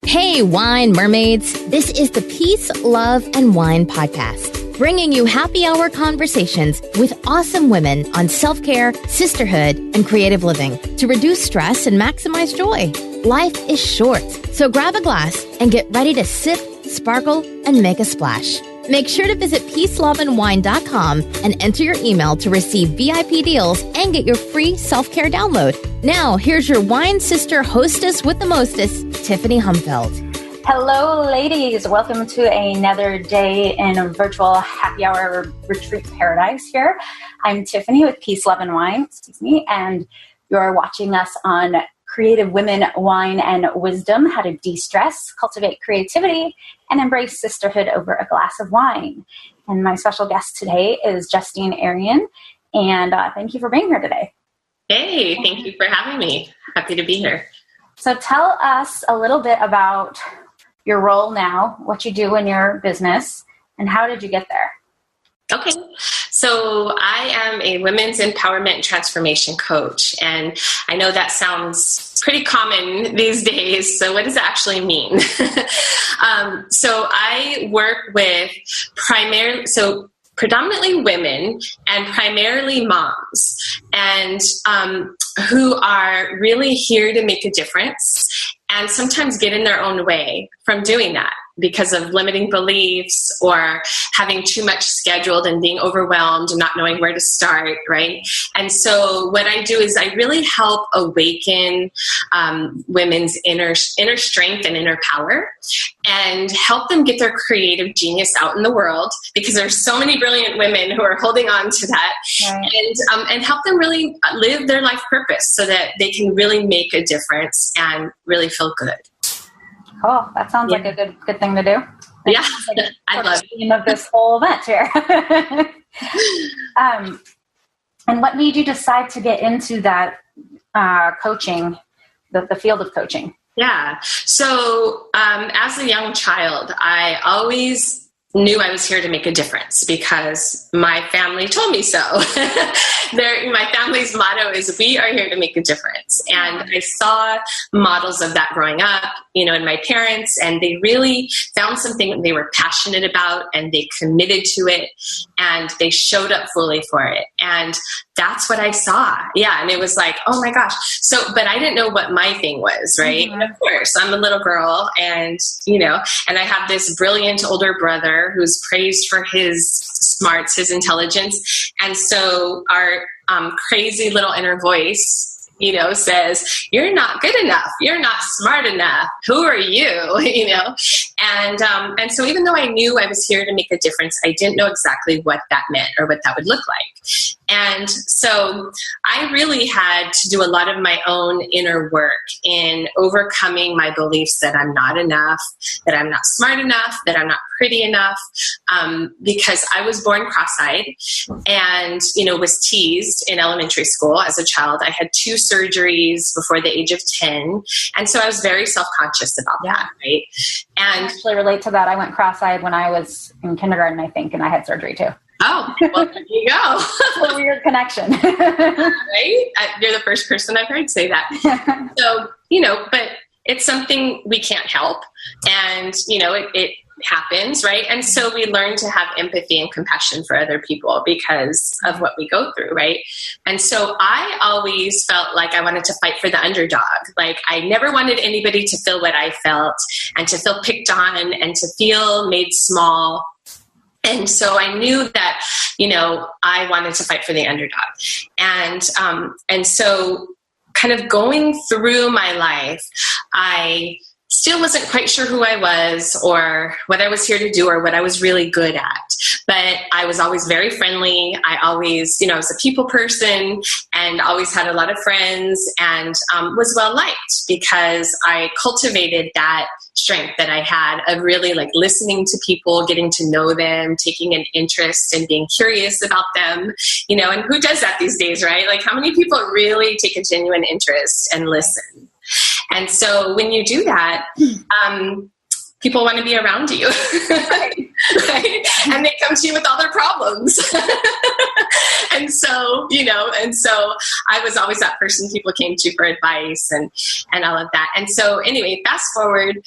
Hey, wine mermaids. This is the Peace, Love, and Wine podcast, bringing you happy hour conversations with awesome women on self-care, sisterhood, and creative living to reduce stress and maximize joy. Life is short, so grab a glass and get ready to sip, sparkle, and make a splash. Make sure to visit peaceloveandwine.com and enter your email to receive VIP deals and get your free self-care download. Now, here's your wine sister hostess with the mostest, Tiffany Humfeld. Hello, ladies. Welcome to another day in a virtual happy hour retreat paradise here. I'm Tiffany with Peace, Love, and Wine, and you're watching us on Creative Women, Wine, and Wisdom, how to de-stress, cultivate creativity, and embrace sisterhood over a glass of wine. And my special guest today is Justine Arian, and thank you for being here today. Hey, thank you for having me. Happy to be here. So tell us a little bit about your role now, what you do in your business, and how did you get there? Okay, so I am a women's empowerment and transformation coach, and I know that sounds pretty common these days, so what does it actually mean? So I work with predominantly women and primarily moms, and who are really here to make a difference and sometimes get in their own way from doing that because of limiting beliefs or having too much scheduled and being overwhelmed and not knowing where to start, right? And so what I do is I really help awaken women's inner strength and inner power and help them get their creative genius out in the world, because there's so many brilliant women who are holding on to that, right. And help them really live their life purpose so that they can really make a difference and really feel good. Cool. That sounds like a good thing to do. Yeah, like I love the theme of this whole event here. And what made you decide to get into that coaching, the field of coaching? Yeah. So as a young child, I always knew I was here to make a difference because my family told me so. My family's motto is, we are here to make a difference. And I saw models of that growing up, in my parents, and they really found something they were passionate about and they committed to it and they showed up fully for it. And that's what I saw. Yeah. And it was like, oh my gosh. But I didn't know what my thing was, right? Mm-hmm. And of course, I'm a little girl and I have this brilliant older brother who's praised for his smarts, his intelligence. And so our crazy little inner voice, says, you're not good enough. You're not smart enough. Who are you? And so even though I knew I was here to make a difference, I didn't know exactly what that meant or what that would look like. And so I really had to do a lot of my own inner work in overcoming my beliefs that I'm not enough, that I'm not smart enough, that I'm not pretty enough, because I was born cross-eyed and, was teased in elementary school as a child. I had 2 surgeries before the age of 10. And so I was very self-conscious about that, right? And I actually relate to that. I went cross-eyed when I was in kindergarten, I think, and I had surgery too. Oh, well, there you go. A weird connection. Right? You're the first person I've heard say that. So, but it's something we can't help. And, it happens, right? And so we learn to have empathy and compassion for other people because of what we go through, right? And so I always felt like I wanted to fight for the underdog. Like I never wanted anybody to feel what I felt and to feel picked on and to feel made small. And so I knew that, I wanted to fight for the underdog. And so kind of going through my life, I still wasn't quite sure who I was or what I was here to do or what I was really good at. But I was always very friendly. I always, I was a people person and always had a lot of friends and was well liked because I cultivated that strength that I had of really like listening to people, getting to know them, taking an interest and being curious about them, and who does that these days, right? Like how many people really take a genuine interest and listen? And so when you do that, people want to be around you. Right. Right? And they come to you with all their problems. And so, I was always that person people came to for advice and all of that. And so anyway, fast forward,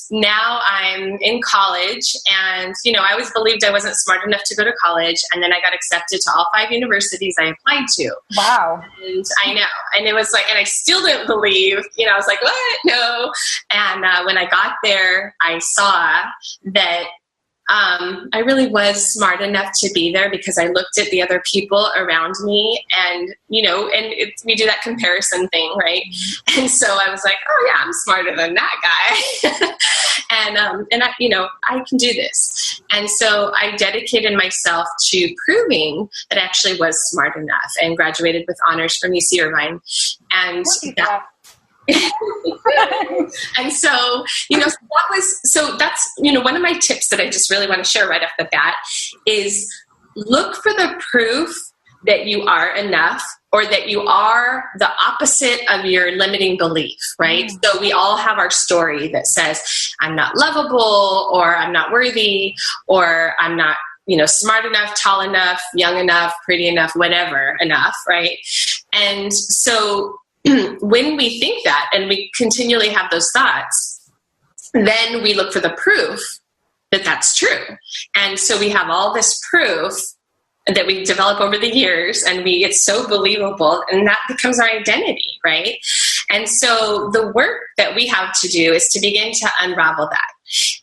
now I'm in college, and, I always believed I wasn't smart enough to go to college. And then I got accepted to all 5 universities I applied to. Wow. And I know. And it was like, and I still didn't believe, I was like, what? No. And when I got there, I saw that I really was smart enough to be there because I looked at the other people around me, and, we do that comparison thing, right? And so I was like, oh yeah, I'm smarter than that guy. and I can do this. And so I dedicated myself to proving that I actually was smart enough, and graduated with honors from UC Irvine. And and so, that's, one of my tips that I just really want to share right off the bat is look for the proof that you are enough, or that you are the opposite of your limiting belief, right? So we all have our story that says, I'm not lovable, or I'm not worthy, or I'm not, smart enough, tall enough, young enough, pretty enough, whatever enough, right? And so when we think that, and we continually have those thoughts, then we look for the proof that that's true. And so we have all this proof that we develop over the years, and it's so believable, and that becomes our identity, right? And so the work that we have to do is to begin to unravel that,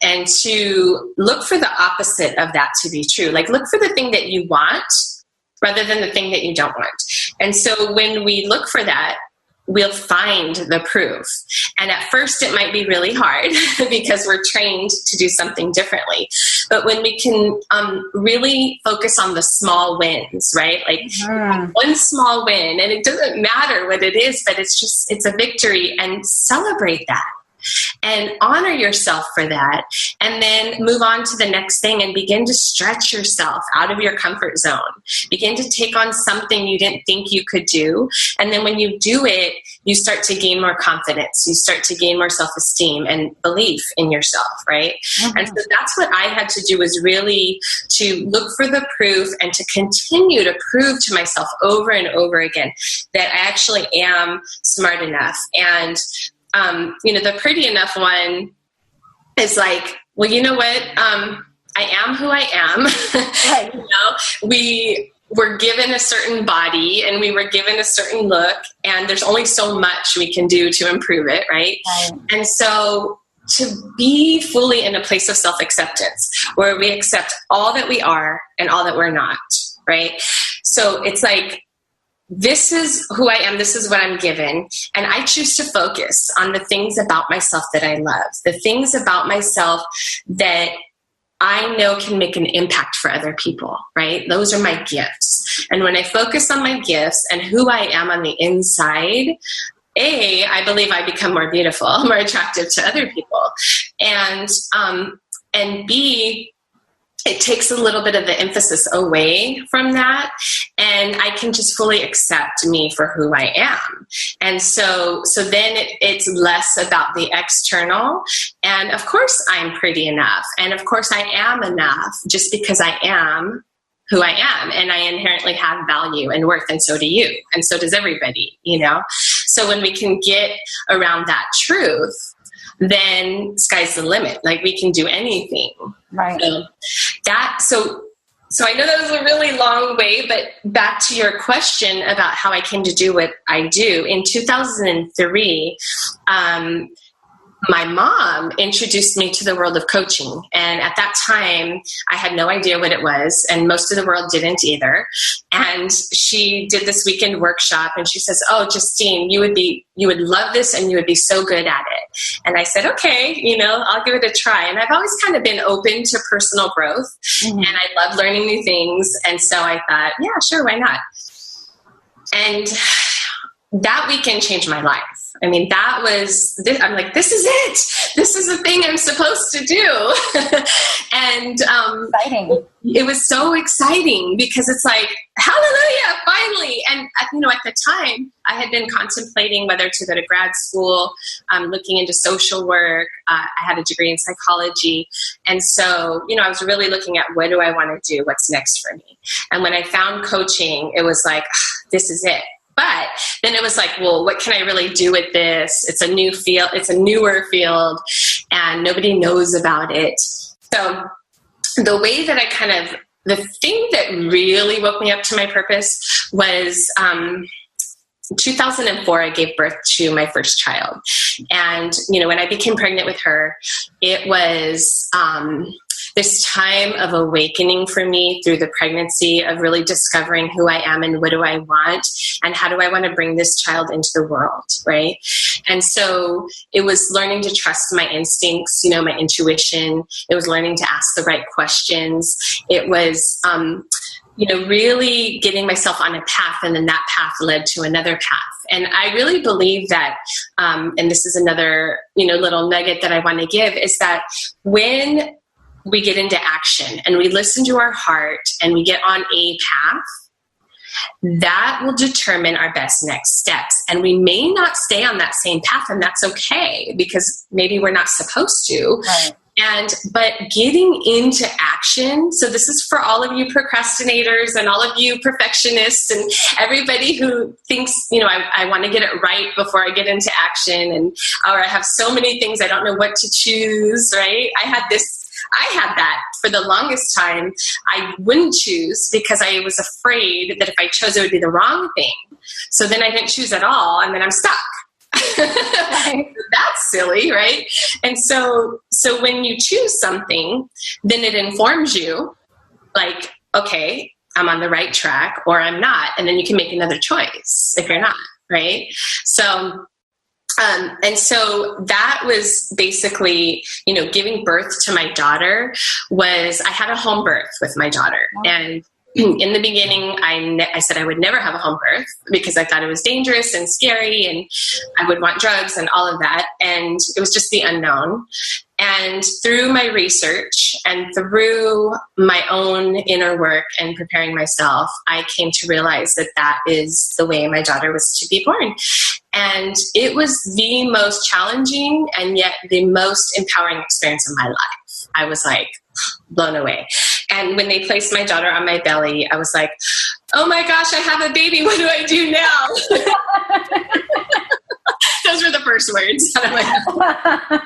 and to look for the opposite of that to be true. Like, look for the thing that you want rather than the thing that you don't want. And so when we look for that, we'll find the proof. And at first it might be really hard because we're trained to do something differently. But when we can really focus on the small wins, right? Like one small win, and it doesn't matter what it is, but it's a victory, and celebrate that. And honor yourself for that, and then move on to the next thing, and begin to stretch yourself out of your comfort zone. Begin to take on something you didn't think you could do. And then when you do it, you start to gain more confidence. You start to gain more self-esteem and belief in yourself, right? Mm-hmm. And so that's what I had to do, was really to look for the proof, and to continue to prove to myself over and over again that I actually am smart enough. And the pretty enough one is like, well, you know what? I am who I am. Right. We were given a certain body, and we were given a certain look, and there's only so much we can do to improve it. Right. And so to be fully in a place of self-acceptance, where we accept all that we are and all that we're not. Right. So it's like, this is who I am. This is what I'm given. And I choose to focus on the things about myself that I love, the things about myself that I know can make an impact for other people, right? Those are my gifts. And when I focus on my gifts and who I am on the inside, I believe I become more beautiful, more attractive to other people. And B, it takes a little bit of the emphasis away from that, and I can just fully accept me for who I am. And so then it's less about the external. And of course I'm pretty enough. And of course I am enough just because I am who I am, and I inherently have value and worth, and so do you, and so does everybody, So when we can get around that truth, then sky's the limit. Like, we can do anything. Right. So I know that was a really long way, but back to your question about how I came to do what I do. In 2003, my mom introduced me to the world of coaching. And at that time, I had no idea what it was, and most of the world didn't either. And she did this weekend workshop, and she says, "Oh, Justine, you would love this, and you would be so good at it." And I said, "Okay, I'll give it a try." And I've always kind of been open to personal growth, and I love learning new things. And so I thought, yeah, sure, why not? And that weekend changed my life. I mean, I'm like, this is it. This is the thing I'm supposed to do. And exciting. It was so exciting because it's like, hallelujah, finally. And, at the time I had been contemplating whether to go to grad school, looking into social work. I had a degree in psychology. And so, I was really looking at what do I want to do? What's next for me? And when I found coaching, it was like, this is it. But then it was like, well, what can I really do with this? It's a new field. It's a newer field and nobody knows about it. So the way that the thing that really woke me up to my purpose was, 2004, I gave birth to my first child. And, when I became pregnant with her, it was, this time of awakening for me through the pregnancy of really discovering who I am and what do I want and how do I want to bring this child into the world, right? And so it was learning to trust my instincts, my intuition. It was learning to ask the right questions. It was, really getting myself on a path, and then that path led to another path. And I really believe that, and this is another, little nugget that I want to give, is that when we get into action and we listen to our heart and we get on a path, that will determine our best next steps. And we may not stay on that same path, and that's okay because maybe we're not supposed to. Right. But getting into action, so this is for all of you procrastinators and all of you perfectionists and everybody who thinks, I want to get it right before I get into action, or I have so many things I don't know what to choose, right? I had that for the longest time. I wouldn't choose because I was afraid that if I chose, it would be the wrong thing. So then I didn't choose at all, and then I'm stuck. That's silly, right? And so when you choose something, then it informs you like, okay, I'm on the right track or I'm not. And then you can make another choice if you're not, right? So and so that was basically, giving birth to my daughter I had a home birth with my daughter. Wow. And in the beginning, I said I would never have a home birth because I thought it was dangerous and scary and I would want drugs and all of that. And it was just the unknown. And through my research and through my own inner work and preparing myself, I came to realize that is the way my daughter was to be born. And it was the most challenging and yet the most empowering experience of my life. I was like blown away. And when they placed my daughter on my belly, I was like, oh my gosh, I have a baby. What do I do now? Those were the first words out of my mouth.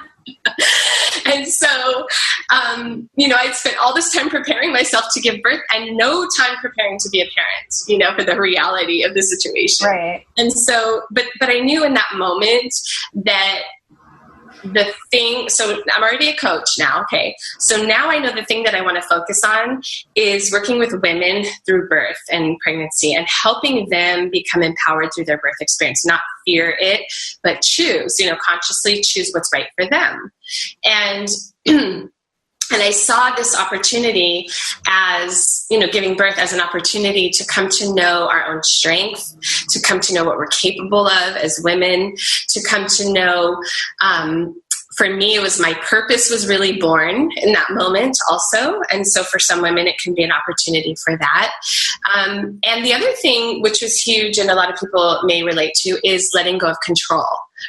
And so, I'd spent all this time preparing myself to give birth and no time preparing to be a parent, for the reality of the situation. Right. And so, but I knew in that moment that so I'm already a coach now. Okay. So now I know the thing that I want to focus on is working with women through birth and pregnancy and helping them become empowered through their birth experience, not fear it, but choose, consciously choose what's right for them. And, and I saw this opportunity as, giving birth as an opportunity to come to know our own strength, to come to know what we're capable of as women, to come to know, for me, it was my purpose was really born in that moment also. And so for some women, it can be an opportunity for that. And the other thing, which was huge and a lot of people may relate to, is letting go of control.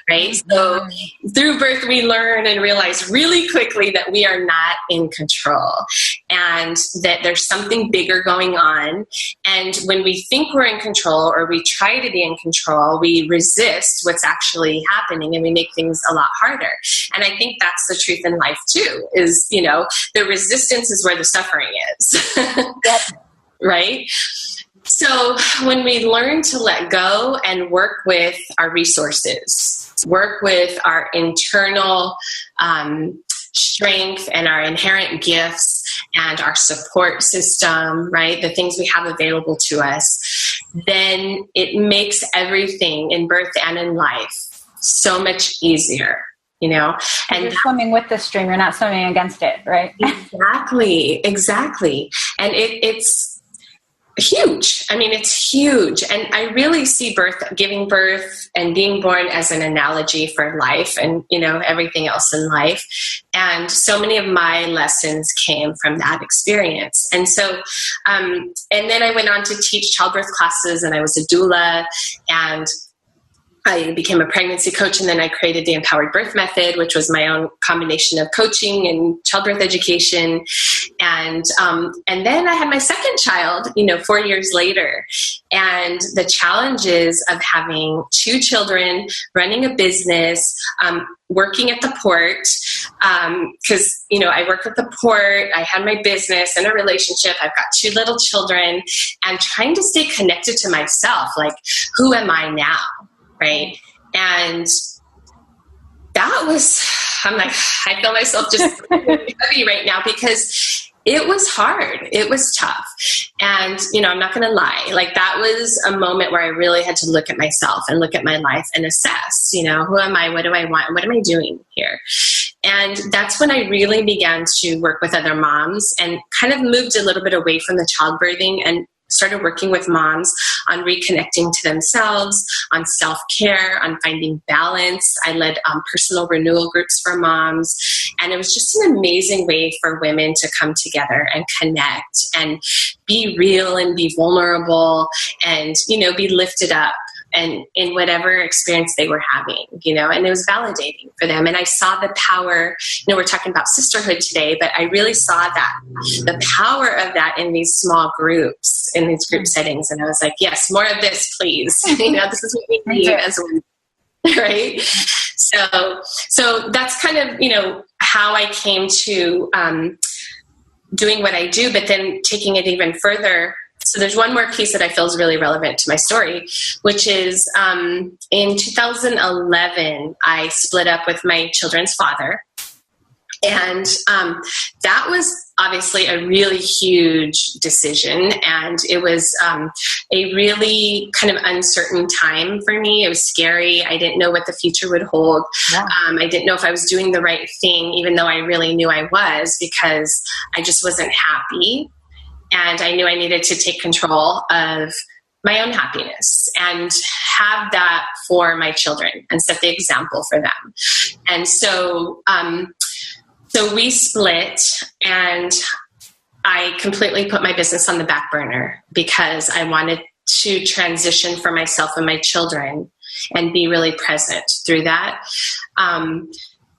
Right? So through birth, we learn and realize really quickly that we are not in control and that there's something bigger going on. And when we think we're in control or we try to be in control, we resist what's actually happening and we make things a lot harder. And I think that's the truth in life too, is, the resistance is where the suffering is. Yep. Right? So when we learn to let go and work with our resources, work with our internal strength and our inherent gifts and our support system, right, the things we have available to us, then it makes everything in birth and in life so much easier. And you're swimming with the stream, you're not swimming against it, right? Exactly. And it's huge. I mean, it's huge. And I really see giving birth and being born as an analogy for life and, everything else in life. And so many of my lessons came from that experience. And so, and then I went on to teach childbirth classes, and I was a doula, and I became a pregnancy coach, and then I created the Empowered Birth Method, which was my own combination of coaching and childbirth education. And then I had my second child, 4 years later. And the challenges of having 2 children, running a business, working at the port, because, I worked at the port, I had my business and a relationship, I've got 2 little children, and trying to stay connected to myself, like, who am I now? Right. And that was, I'm like, I feel myself just heavy right now because it was hard. It was tough. And, I'm not going to lie. Like, that was a moment where I really had to look at myself and look at my life and assess, who am I? What do I want? And what am I doing here? And that's when I really began to work with other moms and kind of moved a little bit away from the childbirthing and started working with moms on reconnecting to themselves, on self-care, on finding balance. I led personal renewal groups for moms. And it was just an amazing way for women to come together and connect and be real and be vulnerable and, be lifted up and in whatever experience they were having, and it was validating for them. And I saw the power, we're talking about sisterhood today, but I really saw the power of that in these small groups, in these group settings. And I was like, yes, more of this, please. This is what we need as women, right? So that's kind of, how I came to doing what I do, but then taking it even further. So there's one more piece that I feel is really relevant to my story, which is in 2011, I split up with my children's father. And that was obviously a really huge decision. And it was a really kind of uncertain time for me. It was scary. I didn't know what the future would hold. Yeah. I didn't know if I was doing the right thing, even though I really knew I was, because I just wasn't happy. And I knew I needed to take control of my own happiness and have that for my children and set the example for them. And so, so we split, and I completely put my business on the back burner because I wanted to transition for myself and my children and be really present through that.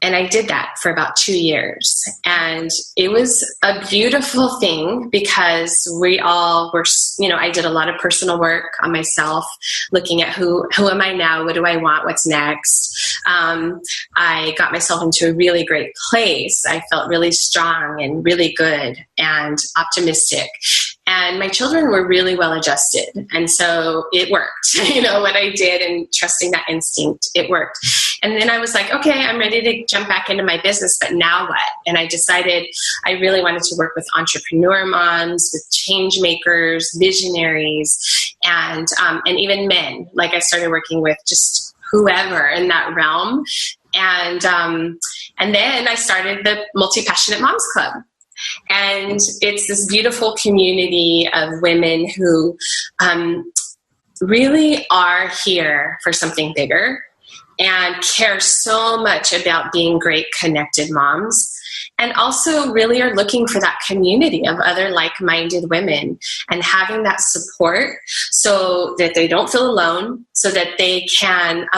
And I did that for about 2 years. And it was a beautiful thing because we all were, I did a lot of personal work on myself, looking at who am I now? What do I want? What's next? I got myself into a really great place. I felt really strong and really good and optimistic. And my children were really well adjusted. And so it worked, what I did, and trusting that instinct, it worked. And then I was like, okay, I'm ready to jump back into my business, but now what? And I decided I really wanted to work with entrepreneur moms, with change makers, visionaries, and even men. Like, I started working with just whoever in that realm. And then I started the Multipassionate Moms Club. And it's this beautiful community of women who really are here for something bigger and care so much about being great connected moms, and also really are looking for that community of other like-minded women and having that support so that they don't feel alone, so that they can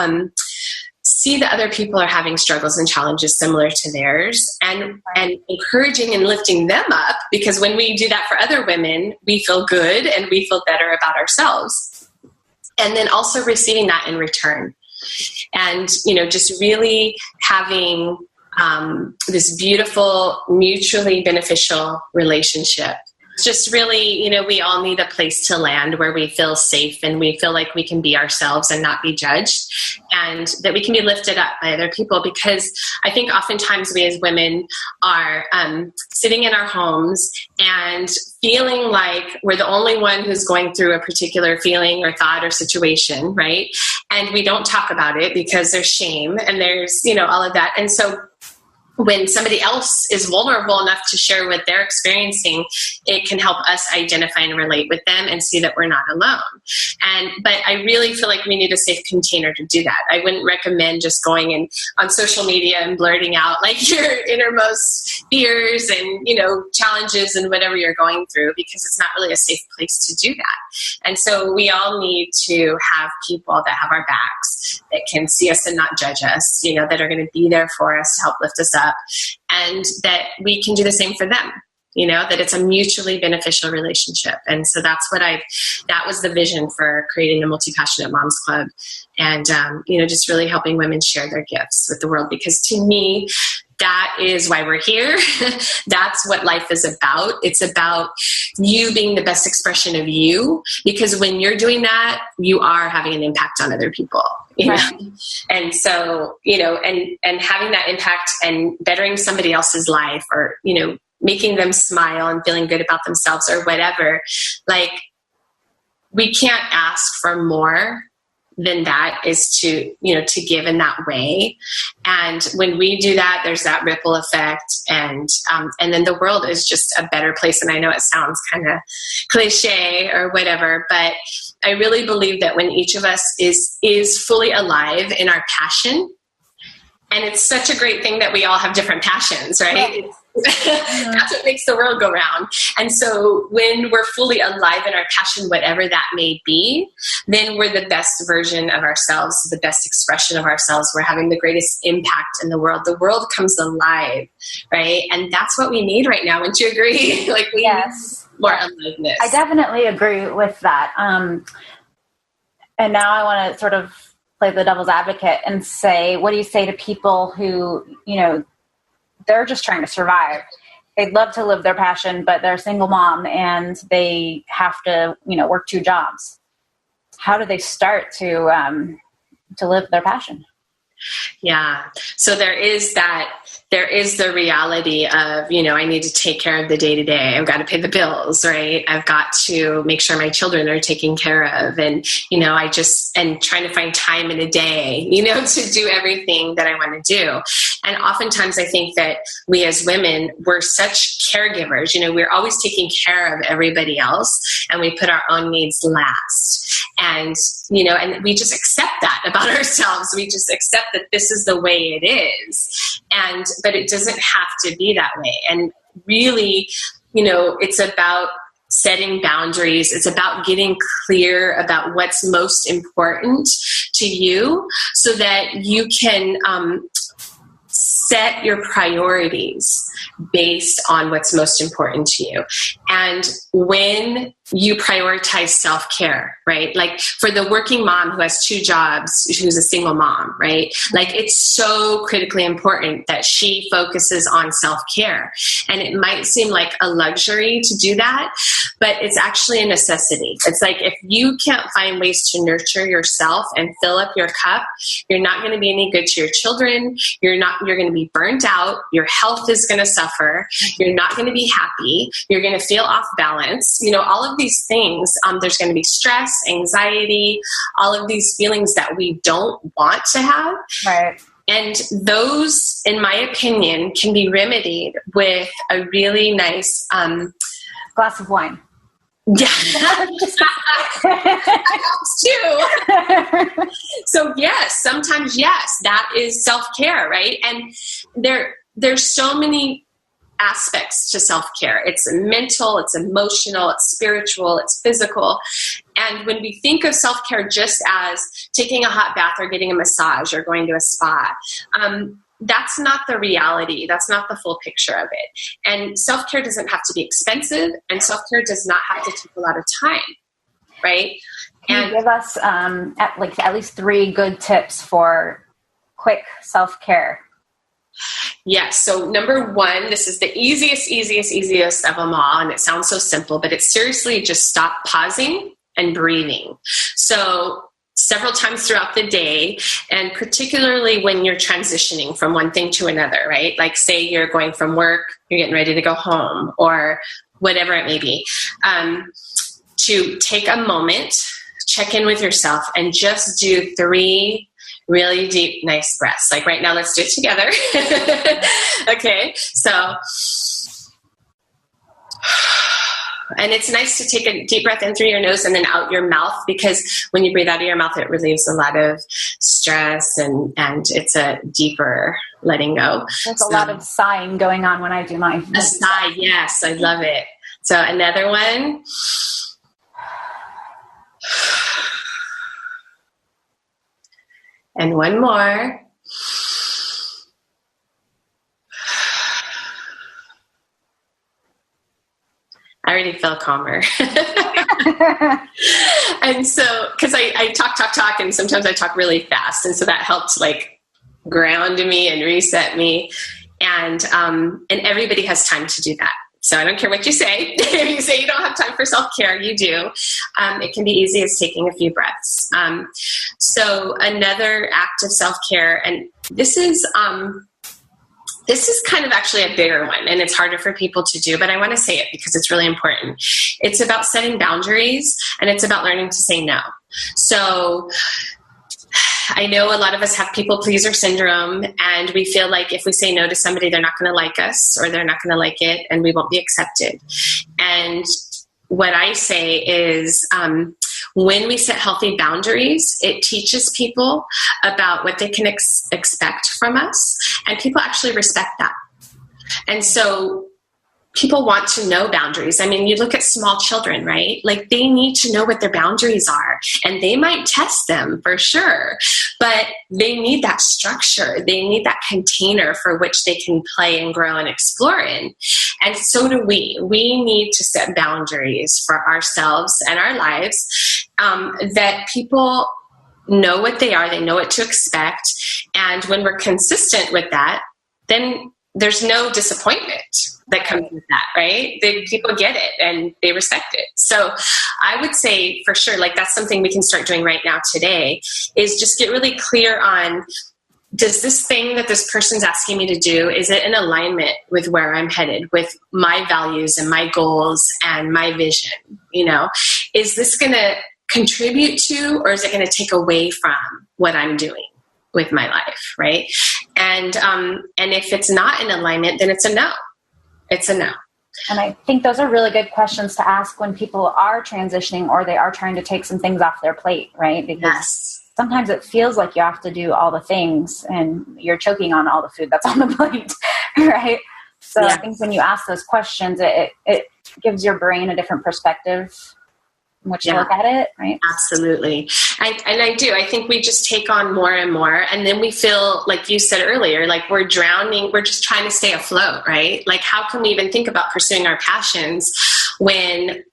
see that other people are having struggles and challenges similar to theirs, and encouraging and lifting them up, because when we do that for other women, we feel good and we feel better about ourselves. And then also receiving that in return. And, just really having this beautiful, mutually beneficial relationship. Just really, we all need a place to land where we feel safe and we feel like we can be ourselves and not be judged, and that we can be lifted up by other people. Because I think oftentimes we as women are sitting in our homes and feeling like we're the only one who's going through a particular feeling or thought or situation, right? And we don't talk about it because there's shame and there's, all of that. And so when somebody else is vulnerable enough to share what they're experiencing, it can help us identify and relate with them and see that we're not alone. But I really feel like we need a safe container to do that. I wouldn't recommend just going in on social media and blurting out like your innermost fears and, challenges and whatever you're going through, because it's not really a safe place to do that. And so we all need to have people that have our backs, that can see us and not judge us, that are going to be there for us to help lift us up, and that we can do the same for them, that it's a mutually beneficial relationship. And so that was the vision for creating the Multipassionate Moms Club, and, just really helping women share their gifts with the world, because to me, that is why we're here. That's what life is about. It's about you being the best expression of you, because when you're doing that, you are having an impact on other people. Right. And so, and having that impact and bettering somebody else's life, or, making them smile and feeling good about themselves or whatever, like, we can't ask for more than that is to give in that way. And when we do that, there's that ripple effect, and then the world is just a better place. And I know it sounds kind of cliche or whatever, but I really believe that when each of us is fully alive in our passion, and it's such a great thing that we all have different passions, right? That's what makes the world go round. And so when we're fully alive in our passion, whatever that may be, then we're the best version of ourselves, the best expression of ourselves. We're having the greatest impact in the world. The world comes alive, right? And that's what we need right now. Wouldn't you agree? Like, we need more aliveness. I definitely agree with that. And now I want to sort of play the devil's advocate and say, what do you say to people who, they're just trying to survive? They'd love to live their passion, but they're a single mom and they have to, work 2 jobs. How do they start to live their passion? Yeah. So there is the reality of, I need to take care of the day-to-day. I've got to pay the bills, right? I've got to make sure my children are taken care of. And, and trying to find time in a day, to do everything that I want to do. And oftentimes I think that we as women, we're such caregivers, we're always taking care of everybody else, and we put our own needs last. And, and we just accept that about ourselves. We just accept that this is the way it is. But it doesn't have to be that way. And really, it's about setting boundaries. It's about getting clear about what's most important to you, so that you can, set your priorities based on what's most important to you. And when you prioritize self-care, right? Like, for the working mom who has 2 jobs, who's a single mom, right? Like, it's so critically important that she focuses on self-care. And it might seem like a luxury to do that, but it's actually a necessity. It's like, if you can't find ways to nurture yourself and fill up your cup, you're not going to be any good to your children. You're going to be burnt out. Your health is going to suffer. You're not going to be happy. You're going to feel off balance. All of these things, there's going to be stress, anxiety, all of these feelings that we don't want to have. Right. And those, in my opinion, can be remedied with a really nice glass of wine. Yeah. That helps too. So yes, sometimes yes, that is self-care, right? And there's so many aspects to self-care. It's mental, it's emotional, it's spiritual, it's physical. And when we think of self-care just as taking a hot bath or getting a massage or going to a spa, that's not the reality. That's not the full picture of it. And self-care doesn't have to be expensive, and self-care does not have to take a lot of time, right? Can you give us at least 3 good tips for quick self-care? Yes. So number 1, this is the easiest of them all. And it sounds so simple, but it's seriously just stop pausing and breathing. So several times throughout the day, and particularly when you're transitioning from one thing to another, right? Like, say you're going from work, you're getting ready to go home, or whatever it may be, to take a moment, check in with yourself, and just do 3 really deep, nice breaths. Like right now, let's do it together. Okay. So, and it's nice to take a deep breath in through your nose and then out your mouth, because when you breathe out of your mouth, it relieves a lot of stress and it's a deeper letting go. There's a lot of sighing going on when I do mine. A sigh, yes, I love it. So another one. And one more. I already feel calmer. And so, because I talk, and sometimes I talk really fast. And so that helped like ground me and reset me. And everybody has time to do that. So I don't care what you say. If you say you don't have time for self-care, you do. It can be easy as taking a few breaths. So another act of self-care, and this is kind of actually a bigger one, and it's harder for people to do, but I want to say it because it's really important. It's about setting boundaries, and it's about learning to say no. So I know a lot of us have people pleaser syndrome, and we feel like if we say no to somebody, they're not going to like us, or they're not going to like it, and we won't be accepted. And what I say is, when we set healthy boundaries, it teaches people about what they can expect from us, and people actually respect that. And so people want to know boundaries. I mean, you look at small children, right? Like they need to know what their boundaries are, and they might test them for sure, but they need that structure. They need that container for which they can play and grow and explore in. And so do we. We need to set boundaries for ourselves and our lives, that people know what they are. They know what to expect. And when we're consistent with that, then there's no disappointment that comes with that, right? People get it and they respect it. So I would say for sure, like that's something we can start doing right now today, is just get really clear on, does this thing that this person's asking me to do, is it in alignment with where I'm headed, with my values and my goals and my vision? You know, is this going to contribute to, or is it going to take away from what I'm doing with my life, right? And if it's not in alignment, then it's a no. It's a no. And I think those are really good questions to ask when people are transitioning or they are trying to take some things off their plate, right? Because sometimes it feels like you have to do all the things and you're choking on all the food that's on the plate, right? So I think when you ask those questions, it gives your brain a different perspective in which to look at it, right? Absolutely. I do. I think we just take on more and more, and then we feel, like you said earlier, like we're drowning. We're just trying to stay afloat, right? Like how can we even think about pursuing our passions when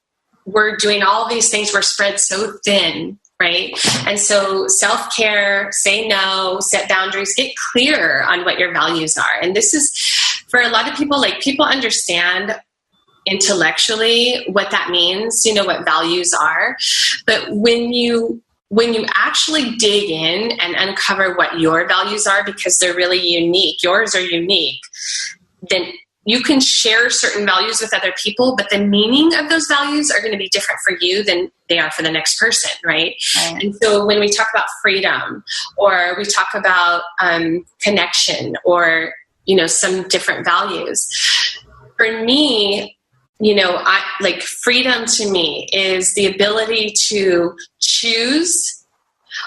we're doing all these things? We're spread so thin, right? And so self-care, say no, set boundaries, get clear on what your values are. And this is, for a lot of people, like people understand intellectually what that means, you know, what values are. But when you actually dig in and uncover what your values are, because they're really unique, yours are unique, then you can share certain values with other people, but the meaning of those values are going to be different for you than they are for the next person, right? And so when we talk about freedom, or we talk about connection, or, you know, some different values, for me, you know, like freedom to me is the ability to choose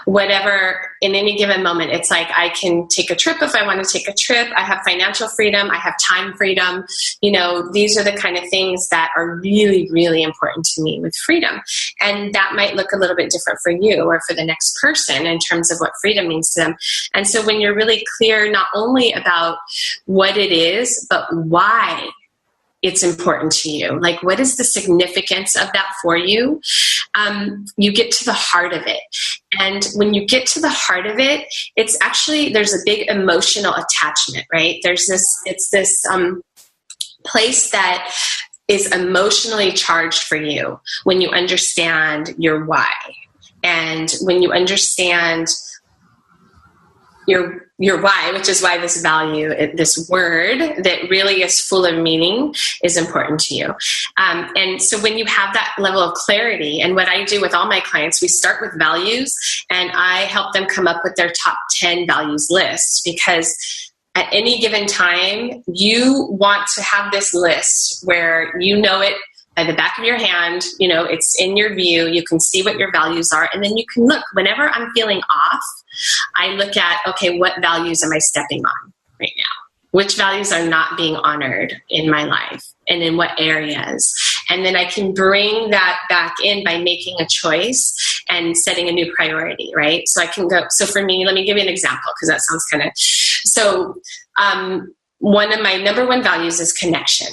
whatever in any given moment. It's like I can take a trip if I want to take a trip. I have financial freedom. I have time freedom. You know, these are the kind of things that are really, really important to me with freedom. And that might look a little bit different for you or for the next person in terms of what freedom means to them. And so when you're really clear not only about what it is, but why it's important to you, like what is the significance of that for you, you get to the heart of it. And when you get to the heart of it, it's actually, there's a big emotional attachment, right? It's this place that is emotionally charged for you when you understand your why. And when you understand your why, which is why this value, this word that really is full of meaning, is important to you. And so when you have that level of clarity, and what I do with all my clients, we start with values, and I help them come up with their top 10 values list, because at any given time, you want to have this list where you know it by the back of your hand, it's in your view, you can see what your values are, and then you can look. Whenever I'm feeling off, I look at, okay, what values am I stepping on right now? Which values are not being honored in my life, and in what areas? And then I can bring that back in by making a choice and setting a new priority, right? So I can go, so for me, let me give you an example, because that sounds kind of, so one of my number one values is connection,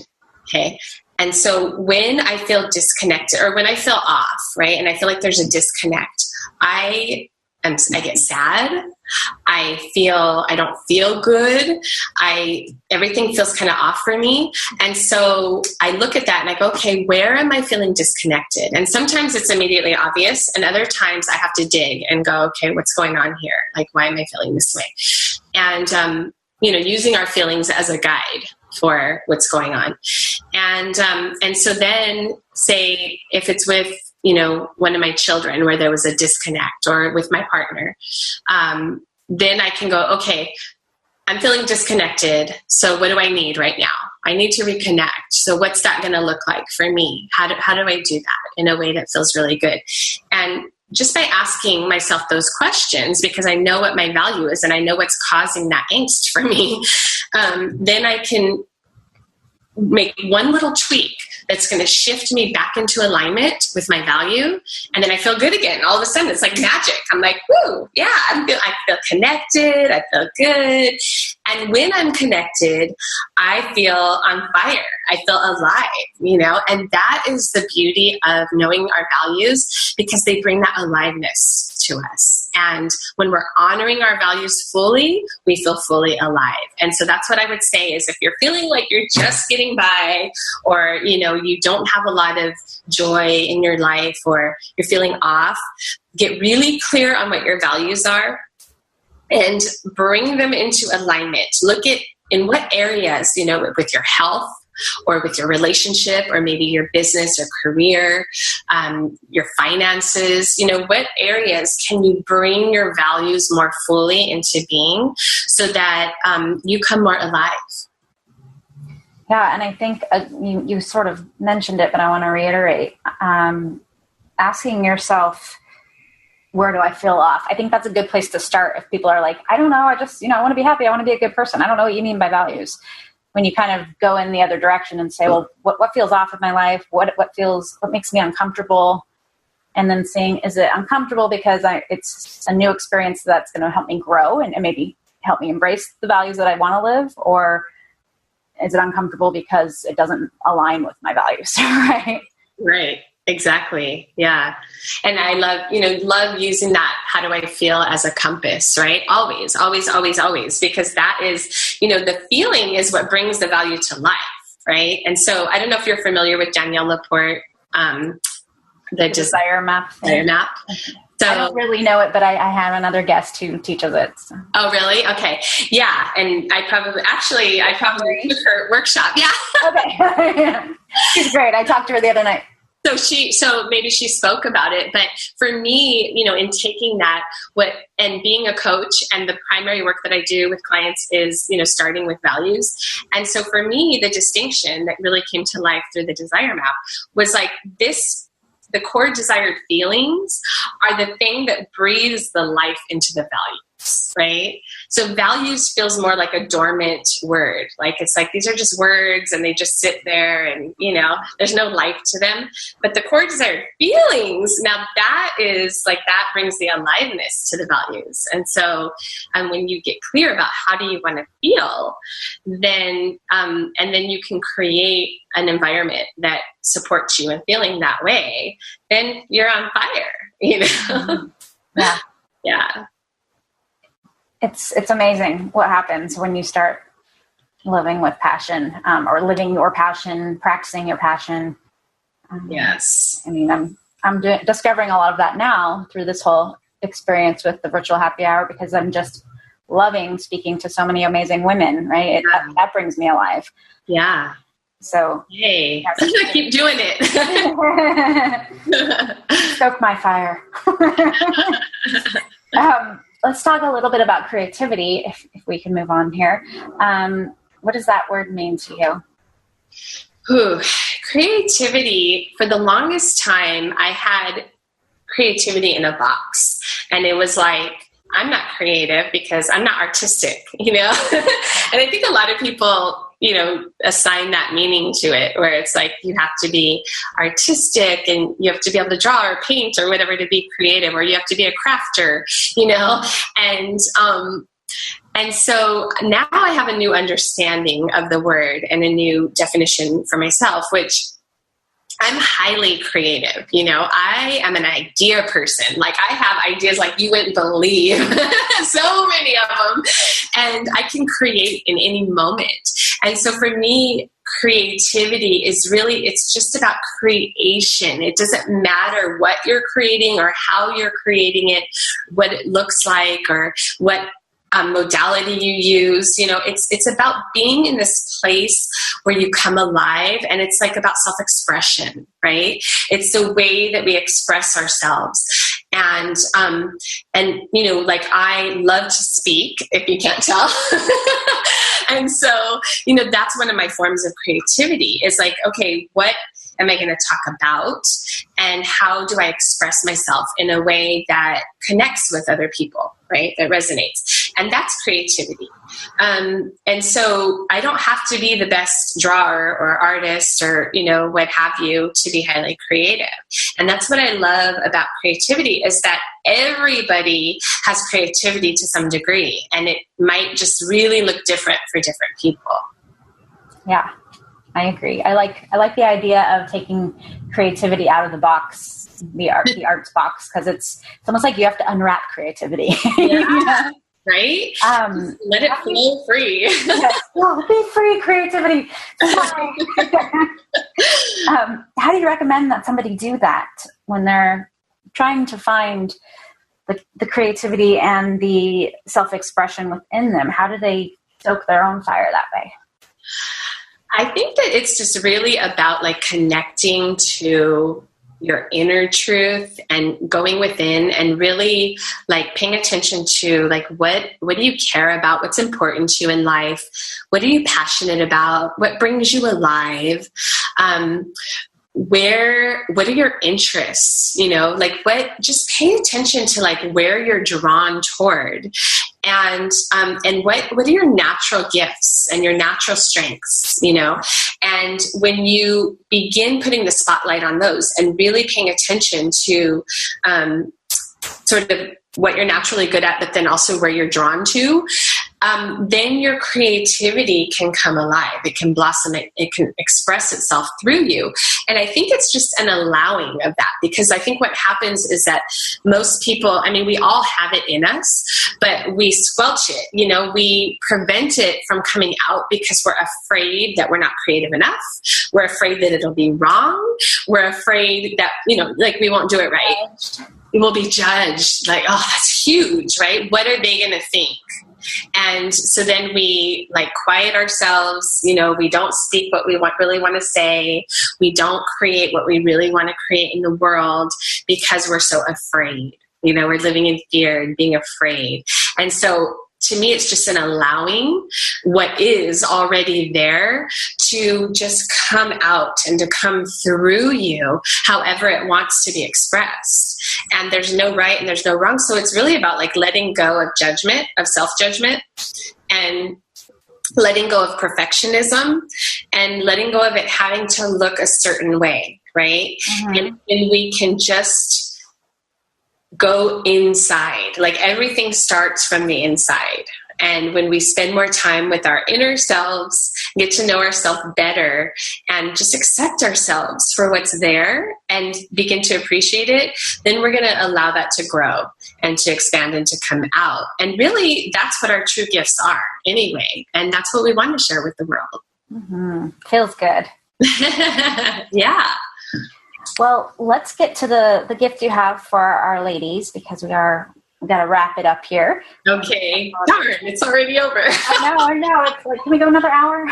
okay? And so when I feel disconnected, or when I feel off, right, and I feel like there's a disconnect, I get sad. I don't feel good. Everything feels kind of off for me. And so I look at that and I go, okay, where am I feeling disconnected? And sometimes it's immediately obvious, and other times I have to dig and go, okay, what's going on here? Like, why am I feeling this way? And, using our feelings as a guide for what's going on. And so then, say if it's with, one of my children where there was a disconnect, or with my partner, then I can go, okay, I'm feeling disconnected. So what do I need right now? I need to reconnect. So what's that going to look like for me? How do I do that in a way that feels really good? And just by asking myself those questions, because I know what my value is and I know what's causing that angst for me, then I can make one little tweak that's going to shift me back into alignment with my value. And then I feel good again. All of a sudden, it's like magic. I'm like, woo, yeah, I feel connected. I feel good. And when I'm connected, I feel on fire. I feel alive, and that is the beauty of knowing our values, because they bring that aliveness to us. And when we're honoring our values fully, we feel fully alive. And so that's what I would say is, if you're feeling like you're just getting by, or, you don't have a lot of joy in your life, or you're feeling off, get really clear on what your values are and bring them into alignment. Look at in what areas, with your health, or with your relationship, or maybe your business or career, your finances, what areas can you bring your values more fully into being, so that you come more alive? Yeah, and I think you sort of mentioned it, but I want to reiterate, asking yourself, where do I feel off? I think that's a good place to start. If people are like, I don't know, I just, I want to be happy. I want to be a good person. I don't know what you mean by values. When you kind of go in the other direction and say, well, what feels off of my life? What makes me uncomfortable? And then seeing, is it uncomfortable because it's a new experience that's going to help me grow and maybe help me embrace the values that I want to live? Or is it uncomfortable because it doesn't align with my values? Right. Right. Exactly. Yeah. And I love using that. How do I feel as a compass, right? Always, always, always, always, because that is, the feeling is what brings the value to life. Right. And so I don't know if you're familiar with Danielle Laporte, the desire map. Desire map. So, I don't really know it, but I have another guest who teaches it. So. Oh, really? Okay. Yeah. And I probably took her workshop. Yeah. Okay. She's great. I talked to her the other night. So maybe she spoke about it, but for me, in taking that, and being a coach, and the primary work that I do with clients is, starting with values. And so for me, the distinction that really came to life through the desire map was like this: the core desired feelings are the thing that breathes the life into the values, right? So values feels more like a dormant word. Like, it's like, these are just words and they just sit there and, there's no life to them. But the core desired feelings, now that is like, that brings the aliveness to the values. And so when you get clear about how do you want to feel, then, and then you can create an environment that supports you in feeling that way, then you're on fire, Yeah. Yeah. It's amazing what happens when you start living with passion, or living your passion, practicing your passion. Yes. I mean, I'm discovering a lot of that now through this whole experience with the virtual happy hour, because I'm just loving speaking to so many amazing women, right? That brings me alive. Yeah. So, hey, keep doing it. Stoke my fire. Let's talk a little bit about creativity, if we can move on here. What does that word mean to you? Ooh, creativity, for the longest time, I had creativity in a box. And it was like, I'm not creative because I'm not artistic, And I think a lot of people, assign that meaning to it, where it's like you have to be artistic and you have to be able to draw or paint or whatever to be creative, or you have to be a crafter, And so now I have a new understanding of the word and a new definition for myself, which I'm highly creative. I am an idea person. Like, I have ideas like you wouldn't believe, so many of them, and I can create in any moment. And so for me, creativity is really, it's just about creation. It doesn't matter what you're creating or how you're creating it, what it looks like, or what modality you use. It's about being in this place where you come alive, and it's like about self-expression, right? It's the way that we express ourselves. And like, I love to speak, if you can't tell. And so, that's one of my forms of creativity, is like, okay, what am I going to talk about? And how do I express myself in a way that connects with other people, right? That resonates. And that's creativity. And so I don't have to be the best drawer or artist or, what have you, to be highly creative. And that's what I love about creativity, is that everybody has creativity to some degree. And it might just really look different for different people. Yeah. I agree. I like the idea of taking creativity out of the box, the arts box, because it's almost like you have to unwrap creativity. Yeah. Right? Let it flow free. Yes. Well, be free, creativity. How do you recommend that somebody do that when they're trying to find the creativity and the self-expression within them? How do they stoke their own fire that way? I think that it's just really about like connecting to your inner truth and going within and really like paying attention to like what do you care about, what's important to you in life, what are you passionate about, what brings you alive, what are your interests, just pay attention to like where you're drawn toward, and what are your natural gifts and your natural strengths, and when you begin putting the spotlight on those and really paying attention to sort of what you're naturally good at, but then also where you're drawn to, then your creativity can come alive. It can blossom. It can express itself through you. And I think it's just an allowing of that, because I think what happens is that most people, we all have it in us, but we squelch it. We prevent it from coming out because we're afraid that we're not creative enough. We're afraid that it'll be wrong. We're afraid that, we won't do it right. We will be judged. Like, oh, that's huge, right? What are they going to think? And so then we like quiet ourselves, we don't speak what we really want to say. We don't create what we really want to create in the world because we're so afraid. We're living in fear and being afraid. And so to me, it's just an allowing what is already there to just come out and to come through you however it wants to be expressed. And there's no right and there's no wrong. So it's really about like letting go of judgment, of self-judgment, and letting go of perfectionism and letting go of it having to look a certain way, right? Mm-hmm. And we can just go inside. Like everything starts from the inside. And when we spend more time with our inner selves, get to know ourselves better, and just accept ourselves for what's there and begin to appreciate it, then we're going to allow that to grow and to expand and to come out. And really, that's what our true gifts are anyway. And that's what we want to share with the world. Mm-hmm. Feels good. Yeah. Well, let's get to the gift you have for our ladies, because we are we got to wrap it up here. Okay. Darn, it's already over. I know. It's like, can we go another hour?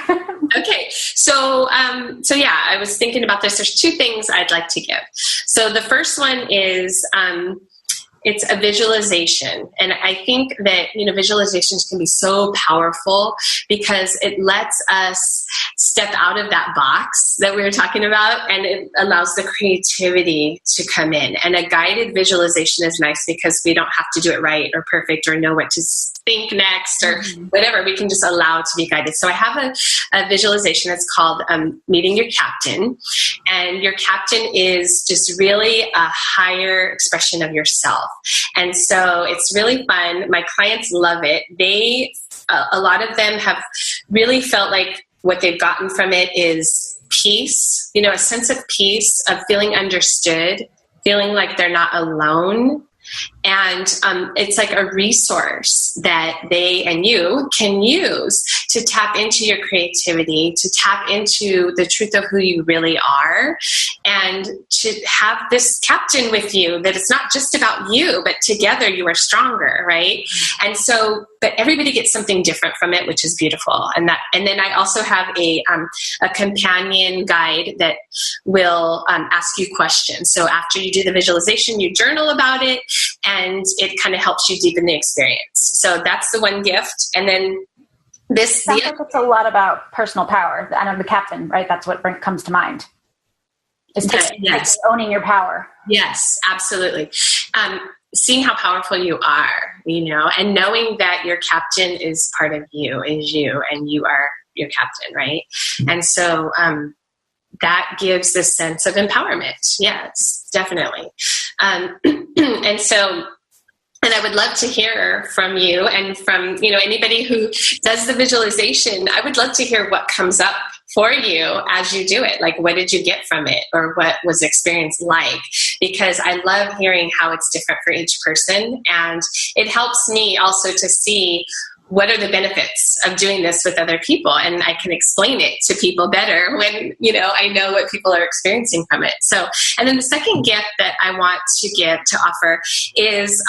Okay. So yeah, I was thinking about this. There's 2 things I'd like to give. So the first one is, it's a visualization. And I think that, visualizations can be so powerful because it lets us step out of that box that we were talking about, and it allows the creativity to come in. And a guided visualization is nice because we don't have to do it right or perfect or know what to think next or whatever. We can just allow it to be guided. So I have a visualization that's called meeting your captain. And your captain is just really a higher expression of yourself. And so it's really fun. My clients love it. A lot of them have really felt like what they've gotten from it is peace, a sense of peace, of feeling understood, feeling like they're not alone. And it's like a resource that they and you can use to tap into your creativity, to tap into the truth of who you really are, and to have this captain with you, that it's not just about you, but together you are stronger, right? And so, but everybody gets something different from it, which is beautiful. And then I also have a companion guide that will ask you questions. So after you do the visualization, you journal about it, and it kind of helps you deepen the experience. So that's the one gift. And then this sounds like it's a lot about personal power. I know the captain, right? That's what comes to mind. Yes. Owning your power. Yes, absolutely. Seeing how powerful you are, and knowing that your captain is part of you, is you, and you are your captain, right? And so that gives this sense of empowerment. Yes, definitely. And I would love to hear from you and from, anybody who does the visualization. I would love to hear what comes up for you as you do it. Like, what did you get from it, or what was the experience like? Because I love hearing how it's different for each person. And it helps me also to see what are the benefits of doing this with other people, and I can explain it to people better when, I know what people are experiencing from it. So, and then the second gift that I want to offer is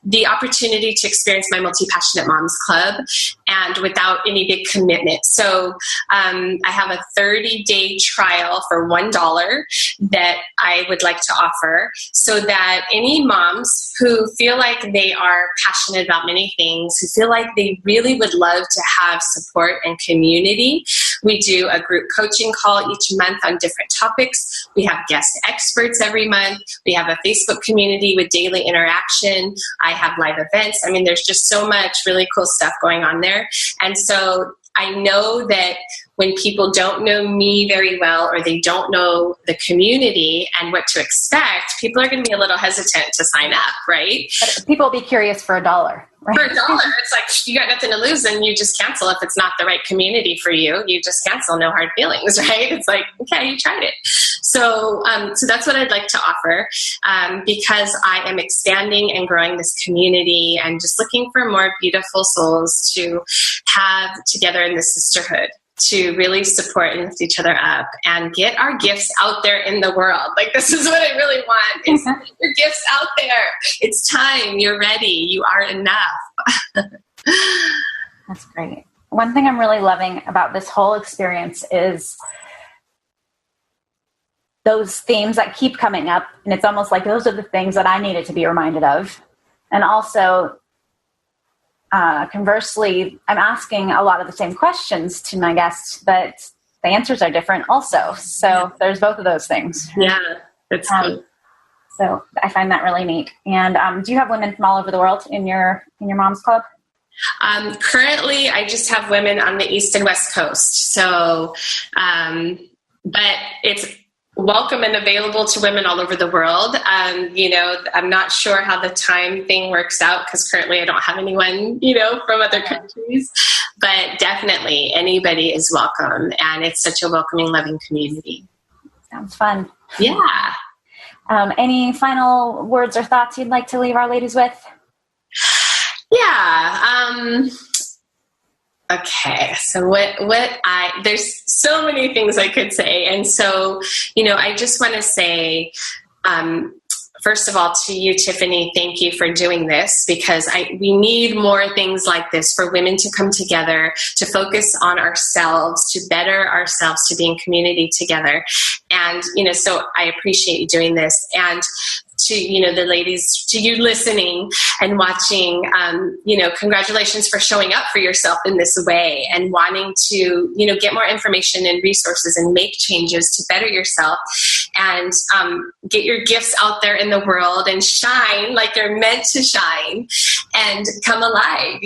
the opportunity to experience my Multipassionate Moms Club, and without any big commitment. So I have a 30-day trial for $1 that I would like to offer, so that any moms who feel like they are passionate about many things, who feel like they really would love to have support and community. We do a group coaching call each month on different topics. We have guest experts every month. We have a Facebook community with daily interaction. I have live events. I mean, there's just so much really cool stuff going on there. And so I know that when people don't know me very well, or they don't know the community and what to expect, people are going to be a little hesitant to sign up, right? But people will be curious for $1. Right? For $1, it's like you got nothing to lose, and you just cancel. If it's not the right community for you, you just cancel, no hard feelings, right? It's like, okay, you tried it. So that's what I'd like to offer, because I am expanding and growing this community and just looking for more beautiful souls to have together in the sisterhood, to really support and lift each other up and get our gifts out there in the world. Like, this is what I really want, is your gifts out there. It's time. You're ready. You are enough. That's great. One thing I'm really loving about this whole experience is those themes that keep coming up. And it's almost like those are the things that I needed to be reminded of. And also, conversely, I'm asking a lot of the same questions to my guests, but the answers are different also. So there's both of those things. Yeah, that's cool. So I find that really neat. And do you have women from all over the world in your Moms Club? Currently, I just have women on the East and West Coast. So, but it's welcome and available to women all over the world. I'm not sure how the time thing works out, because currently I don't have anyone, from other countries, but definitely anybody is welcome. And it's such a welcoming, loving community. Sounds fun. Yeah. Any final words or thoughts you'd like to leave our ladies with? Yeah. Okay. So there's so many things I could say. And so, I just want to say, first of all, to you, Tiffany, thank you for doing this, because we need more things like this for women to come together, to focus on ourselves, to better ourselves, to be in community together. And, so I appreciate you doing this. And to, the ladies, to you listening and watching, congratulations for showing up for yourself in this way and wanting to, get more information and resources and make changes to better yourself and get your gifts out there in the world and shine like they're meant to shine and come alive,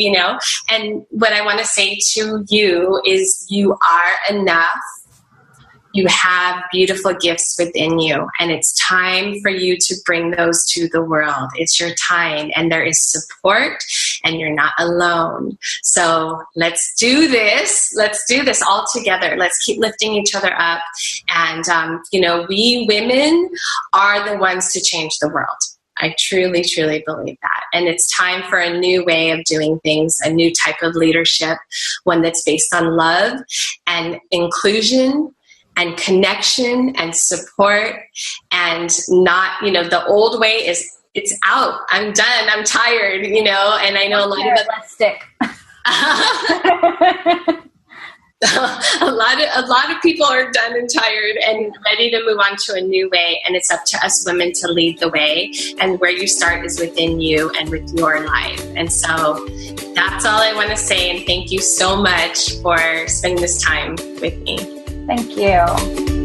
And what I want to say to you is you are enough. You have beautiful gifts within you, and it's time for you to bring those to the world. It's your time, and there is support, and you're not alone. So let's do this. Let's do this all together. Let's keep lifting each other up. And, we women are the ones to change the world. I truly, truly believe that. And it's time for a new way of doing things, a new type of leadership, one that's based on love and inclusion and connection and support, and not, the old way it's out. I'm done. I'm tired, and I know a lot of let's stick. a lot of people are done and tired and ready to move on to a new way. And it's up to us women to lead the way. And where you start is within you and with your life. And so that's all I want to say. And thank you so much for spending this time with me. Thank you.